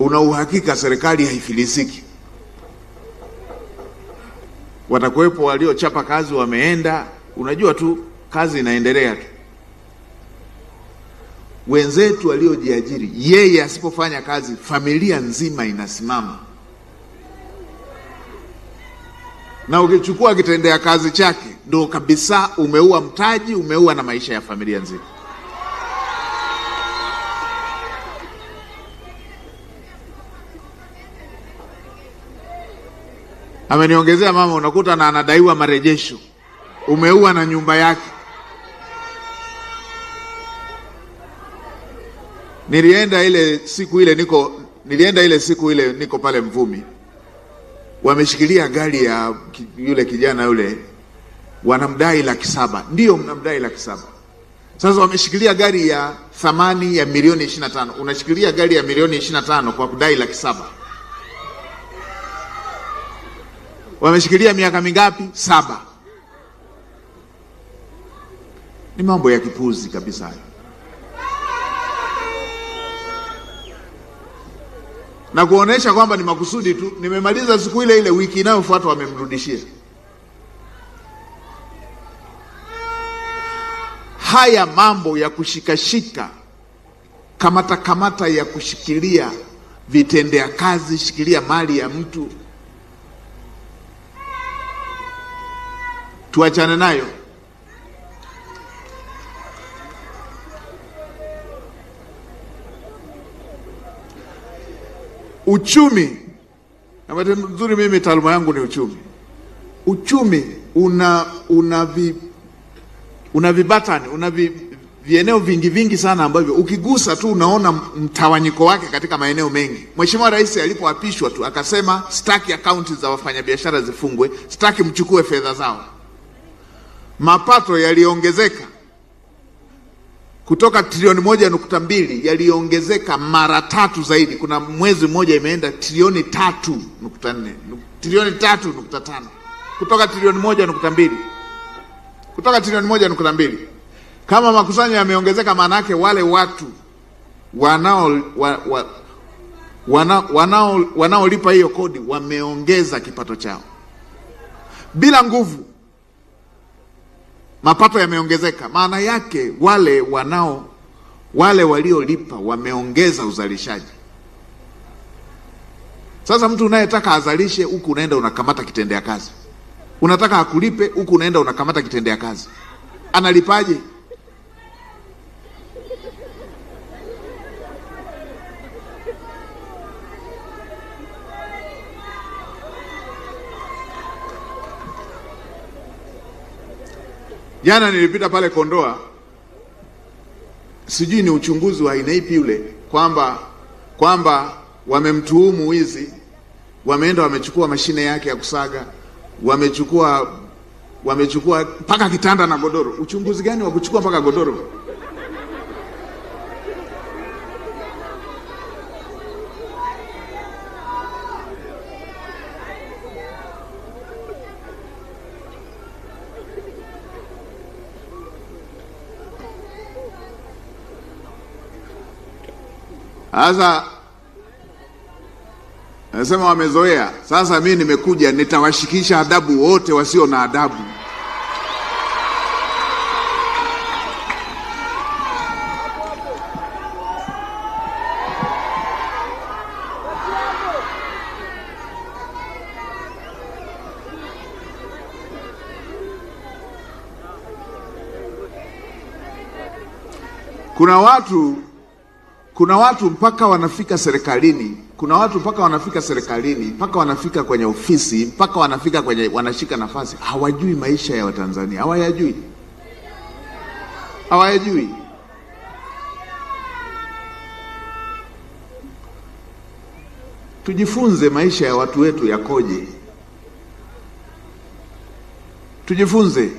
una uhakika serikali haifilisiki. Watakuwepo waliochapa kazi wameenda, unajua tu kazi inaendelea tu. Wenzetu waliojiajiri, yeye asipofanya kazi familia nzima inasimama. Na ukichukua kitendea kazi chake, ndo kabisa umeua mtaji, umeua na maisha ya familia nzima. Ameniongezea mama, unakuta na anadaiwa marejesho, umeua na nyumba yake. Nilienda ile siku ile niko pale Mvumi, wameshikilia gari ya yule kijana yule, wanamdai 700,000. Ndio, mnamdai 700,000. Sasa wameshikilia gari ya thamani ya milioni 25. Unashikilia gari ya milioni 25 kwa kudai 700,000. Wameshikilia miaka mingapi? 7. Ni mambo ya kipuzi kabisa hayo. Na kuonesha kwamba ni makusudi tu, nimemaliza siku ile ile, wiki inayofuata wamemrudishia. Haya mambo ya kushikashika, kamata ya kushikilia vitendea kazi, shikilia mali ya mtu, tuachane nayo. Uchumi, na bahati nzuri mimi taaluma yangu ni uchumi. Uchumi una vibatani, una vieneo vingi sana ambavyo ukigusa tu unaona mtawanyiko wake katika maeneo mengi. Mheshimiwa Rais alipoapishwa tu akasema sitaki akaunti za wafanyabiashara zifungwe, sitaki mchukue fedha zao. Mapato yaliongezeka kutoka trilioni 1.2 yaliongezeka mara 3 zaidi. Kuna mwezi mmoja imeenda trilioni 3.4, trilioni 3.5, kutoka trilioni 1.2, kutoka trilioni 1.2. Kama makusanyo yameongezeka, maana yake wale watu wanaolipa hiyo kodi wameongeza kipato chao bila nguvu. Mapato yameongezeka, maana yake wale waliolipa wameongeza uzalishaji. Sasa mtu unayetaka azalishe, huku unaenda unakamata kitendea kazi. Unataka akulipe, huku unaenda unakamata kitendea kazi. Analipaje? Jana nilipita pale Kondoa, sijui ni uchunguzi wa aina ipi ule, kwamba wamemtuhumu wizi, wameenda wamechukua mashine yake ya kusaga, wamechukua mpaka kitanda na godoro. Uchunguzi gani wa kuchukua mpaka godoro? Sasa nasema wamezoea. Sasa mimi nimekuja nitawashikisha adabu wote wasio na adabu. Kuna watu mpaka wanafika serikalini, mpaka wanafika kwenye ofisi, mpaka wanafika kwenye wanashika nafasi, hawajui maisha ya Watanzania, hawayajui. Tujifunze maisha ya watu wetu yakoje, tujifunze.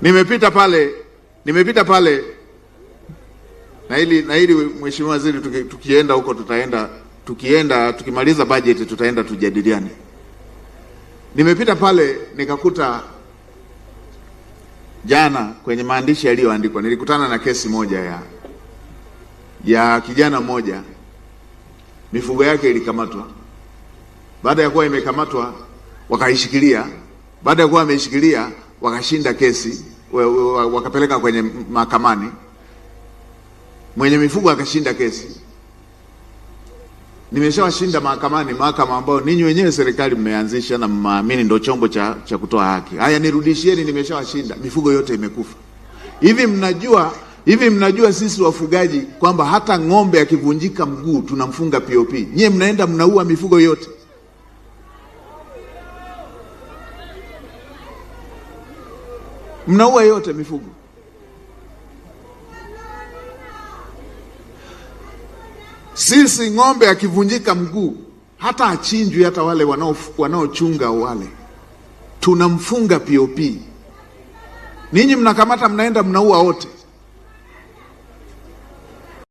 Nimepita pale na ili Mheshimiwa Waziri, tukienda huko tukimaliza budget tutaenda tujadiliane. Nimepita pale nikakuta jana kwenye maandishi yaliyoandikwa, nilikutana na kesi moja ya kijana mmoja, mifugo yake ilikamatwa. Baada ya kuwa imekamatwa wakaishikilia, baada ya kuwa wameishikilia wakashinda kesi, wakapeleka kwenye mahakamani, mwenye mifugo akashinda kesi. Nimeshawashinda mahakamani, mahakama ambao ninyi wenyewe serikali mmeanzisha na mnaamini ndio chombo cha kutoa haki. Haya, nirudishieni, nimeshawashinda, mifugo yote imekufa. Hivi mnajua sisi wafugaji kwamba hata ng'ombe akivunjika mguu tunamfunga POP? Nyie mnaenda mnaua mifugo yote. Mnaua yote mifugo. Sisi ng'ombe akivunjika mguu, hata achinjwi, hata wale wanaochunga wale tunamfunga POP. Ninyi mnakamata mnaenda mnaua wote.